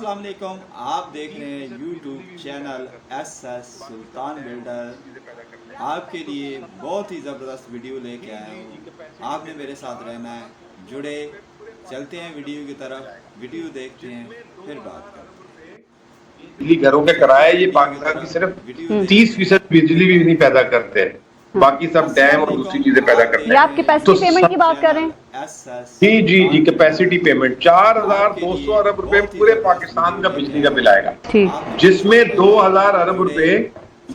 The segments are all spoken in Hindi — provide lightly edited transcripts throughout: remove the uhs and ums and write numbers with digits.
अस्सलाम वालेकुम, आप देख रहे हैं यूट्यूब चैनल एस सुल्तान बिल्डर। आपके लिए बहुत ही ज़बरदस्त वीडियो लेके आया हूँ। आपने मेरे साथ रहना है, जुड़े चलते हैं वीडियो की तरफ। वीडियो देखते हैं फिर बात करते हैं। बिजली घरों के किराए ये पाकिस्तान की सिर्फ 30% बिजली भी नहीं पैदा करते हैं, बाकी सब डैम और दूसरी चीजें पैदा करते हैं। आप कैपेसिटी पेमेंट की बात कर रहे हैं? जी जी जी, कैपेसिटी पेमेंट 4200 अरब रुपए पूरे पाकिस्तान का बिजली का बिल आएगा, जिसमें 2000 अरब रुपए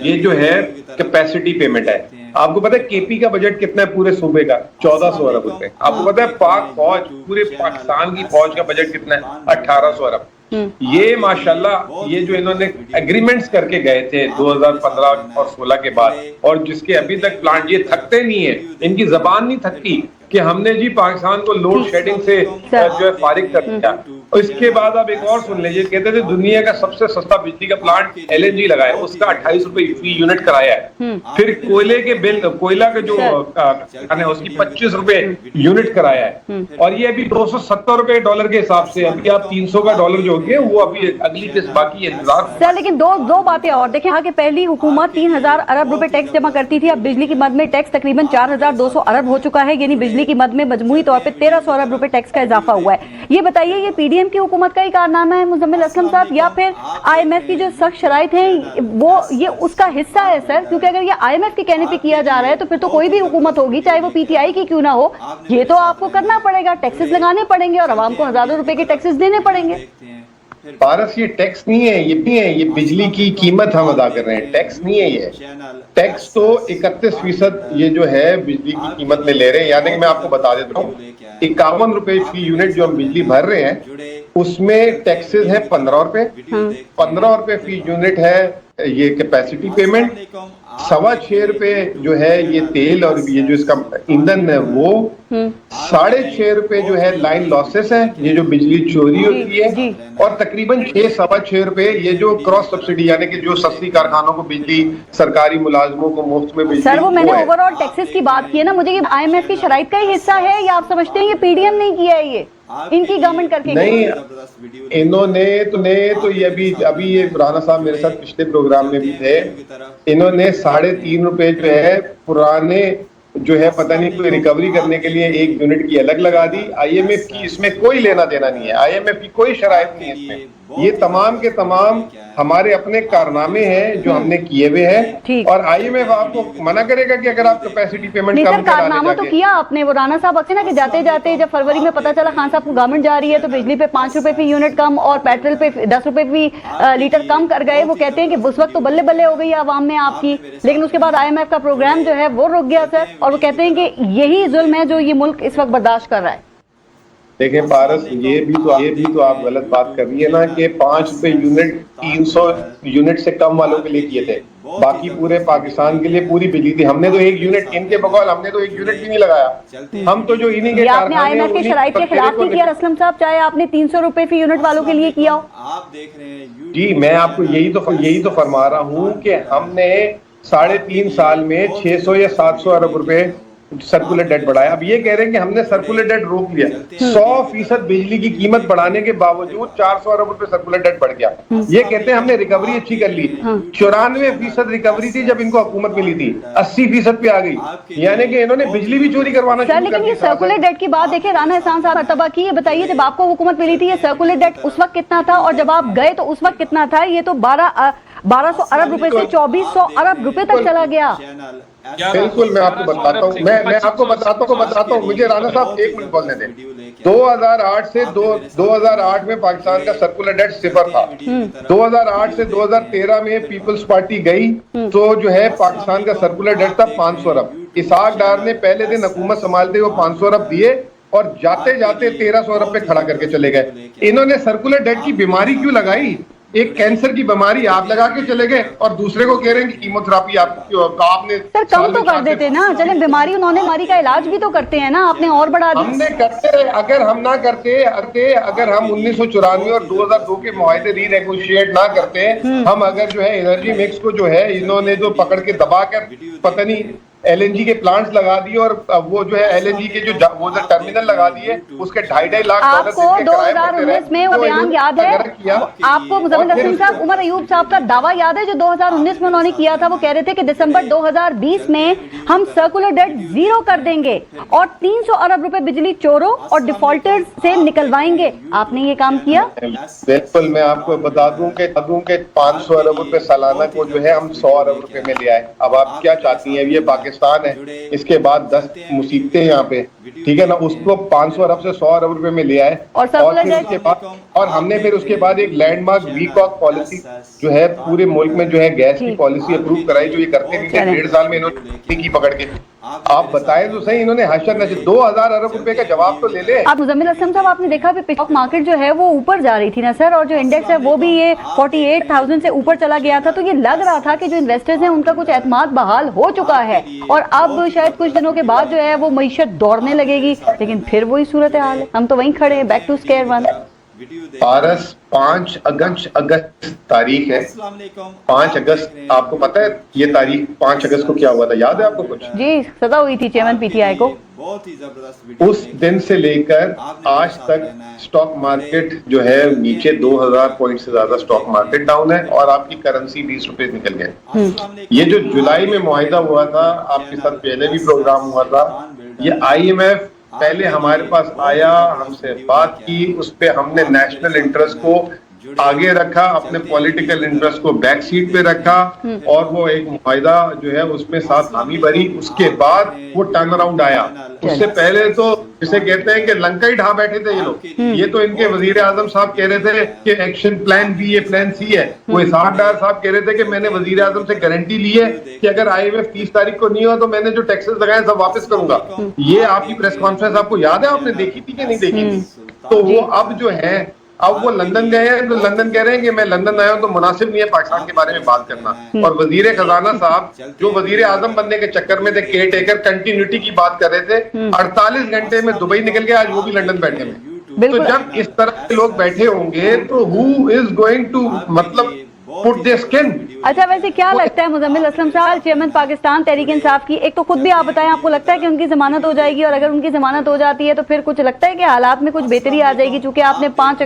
ये जो है कैपेसिटी पेमेंट है। आपको पता है केपी का बजट कितना है पूरे सूबे का? 1400 अरब रुपए। आपको पता है पाक फौज, पूरे पाकिस्तान की फौज का बजट कितना है? 1800 अरब। ये माशाल्लाह ये जो इन्होंने एग्रीमेंट्स करके गए थे 2015 और 16 के बाद, और जिसके अभी तक प्लांट ये थकते नहीं है, इनकी जबान नहीं थकती कि हमने जी पाकिस्तान को लोड शेडिंग से जो है फारिग कर दिया। और इसके बाद आप एक और सुन लीजिए, कहते थे दुनिया का सबसे सस्ता बिजली का प्लांट एलएनजी लगाया, उसका 28 रुपए फी यूनिट कराया है। फिर कोयले के बिल, कोयला का जो उसकी 25 रुपए यूनिट कराया है, और ये अभी 270 रुपए डॉलर के हिसाब से, अभी आप 300 का डॉलर जो होगी वो अभी अगली किस्त बाकी इंतजार। सर लेकिन दो बातें और देखें। यहाँ के पहली हुकूमत 3000 अरब रुपए टैक्स जमा करती थी, अब बिजली की मद में टैक्स तकरीबन 4200 अरब हो चुका है, यानी बिजली की मद में मजमूई तौर पे 1300 अरब रुपए टैक्स का इजाफा हुआ है। ये बताइए, ये पीडीएम की हुकूमत का ही कारनामा है मुजम्मिल असलम साहब, या फिर आईएमएफ की जो सख्त शराइत हैं वो ये उसका हिस्सा है? सर क्योंकि अगर ये आईएमएफ के कहने पे किया जा रहा है तो फिर तो कोई भी हुकूमत होगी, चाहे वो पीटीआई की क्यों ना हो, ये तो आपको करना पड़ेगा, टैक्सेस लगाने पड़ेंगे और आवाम को हजारों रुपए के टैक्सेस देने पड़ेंगे। पारस ये टैक्स नहीं है, ये भी है, ये बिजली की कीमत हम अदा कर रहे हैं, टैक्स नहीं है ये। टैक्स तो 31% ये जो है बिजली की कीमत में ले रहे हैं। यानी कि मैं आपको बता देता हूँ, 51 रुपए फी यूनिट जो हम बिजली भर रहे हैं उसमें टैक्सेस है 15 रुपए, 15 रुपए फी यूनिट है ये कैपेसिटी पेमेंट, 6.25 रुपए जो है ये तेल और ये जो इसका ईंधन है वो, 6.5 रुपए जो है लाइन लॉसेस है, ये जो बिजली चोरी होती है, और तकरीबन 6-6.25 रुपए ये जो क्रॉस सब्सिडी, यानी कि जो सस्ती कारखानों को बिजली, सरकारी मुलाजमों को मुफ्त में बिजली। सर वो मैंने ओवरऑल टैक्सेस की बात की है ना, मुझे ये आईएमएफ की शराइत का ही हिस्सा है, या आप समझते हैं ये पीडीएम नहीं किया है, ये इनकी गवर्नमेंट करके नहीं, इन्होंने तो ये अभी ये राना साहब मेरे साथ पिछले प्रोग्राम में भी थे, इन्होंने 3.5 रुपए जो है पुराने जो है पता नहीं कोई रिकवरी करने के लिए एक यूनिट की अलग लगा दी। आईएमएफ की इसमें कोई लेना देना नहीं है, आईएमएफ की कोई शराइत नहीं है इसमें। ये तमाम के तमाम हमारे अपने कारनामे हैं जो हमने किए हुए हैं, और आईएमएफ आपको मना करेगा कि अगर आप कैपेसिटी पेमेंट कम कारनामा तो किया आपने। वो राना साहब अक्सर ना कि जाते जाते जब फरवरी में पता चला खान साहब को गवर्नमेंट जा रही है तो बिजली पे 5 रुपए फी यूनिट कम और पेट्रोल पे 10 रुपए फी लीटर कम कर गए। वो कहते हैं कि उस वक्त तो बल्ले बल्ले हो गई आवाम में आपकी, लेकिन उसके बाद आईएमएफ का प्रोग्राम जो है वो रुक गया सर, और वो कहते हैं कि यही जुल्म है जो ये मुल्क इस वक्त बर्दाश्त कर रहा है। देखें पारस, ये भी तो आप गलत बात कर रही है ना कि 5 रुपए यूनिट 300 यूनिट से कम वालों के लिए किए थे, बाकी पूरे पाकिस्तान के लिए पूरी बिजली थी। हमने तो 1 यूनिट, इनके बगौल हमने तो 1 यूनिट भी नहीं लगाया। हम तो जो इन्हीं के आपने आईएमएफ के शराइत के खिलाफ नहीं किया असलम साहब, चाहे आपने 300 रुपए फी यूनिट वालों के लिए किया हो। आप देख रहे हैं जी, मैं आपको यही तो फरमा रहा हूँ कि हमने 3.5 साल में 600 या 700 अरब रुपए सर्कुलर डेट बढ़ाया। अब ये कह रहे हैं कि हमने सर्कुलर डेट रोक लिया। 100% बिजली की कीमत बढ़ाने के बावजूद 400 अरब रुपए सर्कुलर डेट बढ़ गया। ये कहते हैं हमने रिकवरी अच्छी कर ली। 94% रिकवरी थी जब इनको हुकूमत मिली थी, 80% पे आ गई, यानी कि इन्होंने बिजली भी चोरी करवाना शुरू कर दिया। लेकिन ये सर्कुलर डेट की बात देखिए, राना एहसान साहब मर्तबा की, ये बताइए जब आपको हुकूमत मिली थी ये सर्कुलर डेट उस वक्त कितना था, और जब आप गए तो उस वक्त कितना था? ये तो 1200 अरब रुपए से 2400 अरब रुपए तक चला गया। बिल्कुल, मैं आपको बताता हूँ, मैं आपको बताता हूँ, मुझे राना साहब 1 मिनट बोलने दें। 2008 से 2008 में पाकिस्तान का सर्कुलर डेट 0 था। 2008 से 2013 में पीपल्स पार्टी गई तो जो है पाकिस्तान का सर्कुलर डेट था 500 अरब। इसहाक डार ने पहले दिन हुकूमत संभालते हुए 500 अरब दिए और जाते जाते 1300 अरब पे खड़ा करके चले गए। इन्होंने सर्कुलर डेट की बीमारी क्यों लगाई? एक कैंसर की बीमारी आप लगा के चले गए और दूसरे को कह रहे हैं कि कीमोथेरेपी आपने सर कम तो कर देते ना, चले बीमारी उन्होंने बीमारी का इलाज भी तो करते हैं ना, आपने और बढ़ा दिया। हमने करते, अगर हम ना करते, अगर हम 1994 और 2002 के मुआहदे रीनेगोशिएट ना करते, हम अगर जो है एनर्जी मिक्स को जो है इन्होंने जो पकड़ के दबा कर पता नहीं LNG के प्लांट्स लगा दिए और वो जो है LNG के वो जो टर्मिनल लगा दिए उसके 2.5 लाख डॉलर आपको 2019 में वो बयान याद है? आपको मुज़म्मिल असलम साहब, उमर अयूब साहब का दावा याद है जो 2019 में उन्होंने किया था? वो कह रहे थे कि दिसंबर 2020 में हम सर्कुलर डेट 0 कर देंगे और 300 अरब रुपए बिजली चोरों और डिफॉल्टर्स से निकलवाएंगे। आपने ये काम किया? बिल्कुल, मैं आपको बता दूं कि 500 अरब रुपए सालाना को जो है हम 100 अरब रुपए में ले आए। अब आप क्या चाहती हैं? ये पाकिस्तान है, इसके बाद 10 मुसीबतें यहाँ पे, ठीक है ना। उसको 500 अरब से 100 अरब रुपए में ले आए और फिर उसके बाद और हमने फिर उसके बाद एक लैंडमार्क वीकॉक पॉलिसी जो है पूरे मुल्क में जो है गैस की पॉलिसी अप्रूव कराई, जो ये करते नहीं थे। 1.5 साल में इन्होंने की पकड़ के। आप बताएं तो सही, इन्होंने हशर नशर 2000 अरब रुपए का जवाब तो ले ले। आप मुज़म्मिल असलम साहब, आपने देखा स्टॉक मार्केट जो है वो ऊपर जा रही थी ना सर, और जो इंडेक्स है वो भी ये 48,000 से ऊपर चला गया था, तो ये लग रहा था कि जो इन्वेस्टर्स हैं उनका कुछ एतमाद बहाल हो चुका है और अब शायद कुछ दिनों के बाद जो है वो मईशत दौड़ने लगेगी, लेकिन फिर वही सूरत हाल है, हम तो वहीं खड़े हैं, बैक टू स्क्वायर वन। पारस 5 अगस्त तारीख है, 5 अगस्त। आपको पता है ये तारीख 5 अगस्त को क्या हुआ था? याद है आपको कुछ? जी, सजा हुई थी चेयरमैन PTI को। उस दिन से लेकर आज तक स्टॉक मार्केट जो है नीचे 2000 पॉइंट से ज्यादा स्टॉक मार्केट डाउन है और आपकी करेंसी 20 रुपए निकल गए। ये जो जुलाई में मुआहिदा हुआ था, आपके साथ पहले भी प्रोग्राम हुआ था, ये IMF पहले हमारे पास आया, हमसे बात की, उस पे हमने नेशनल इंटरेस्ट को आगे रखा, अपने पॉलिटिकल इंटरेस्ट को बैक सीट पे रखा और वो एक मुआहिदा जो है उसमें साथ हामी भरी। उसके बाद वो टर्न अराउंड आया। उससे पहले तो जिसे कहते हैं कि लंका ही ढा बैठे थे ये लोग। ये तो इनके वजीर आजम साहब कह रहे थे कि एक्शन प्लान बी है, प्लान सी है। वो इसाक डार साहब कह रहे थे कि मैंने वजीर आजम से गारंटी ली है कि अगर IMF 30 तारीख को नहीं हुआ तो मैंने जो टैक्सेस लगाए सब वापस करूंगा। ये आपकी प्रेस कॉन्फ्रेंस आपको याद है? आपने देखी थी कि नहीं देखी थी? तो वो अब जो है, अब वो लंदन गए हैं तो लंदन कह रहे हैं कि मैं लंदन आया हूं तो मुनासिब नहीं है पाकिस्तान के बारे में बात करना। और वजीर खजाना साहब जो वजीर आजम बनने के चक्कर में थे, केयर टेकर कंटिन्यूटी की बात कर रहे थे, 48 घंटे में दुबई निकल गए, आज वो भी लंदन बैठे हैं। तो जब इस तरह के लोग बैठे होंगे तो हु इज गोइंग टू मतलब पुट देयर स्किन। अच्छा, वैसे क्या लगता है मुज़म्मिल असलम साहब, चेयरमैन पाकिस्तान तहरीक इंसाफ की, एक तो खुद भी आप बताएं, आपको लगता है कि उनकी जमानत हो जाएगी? और अगर उनकी जमानत हो जाती है तो फिर कुछ लगता है कि हालात में कुछ बेहतरी आ जाएगी? चूंकि आपने 5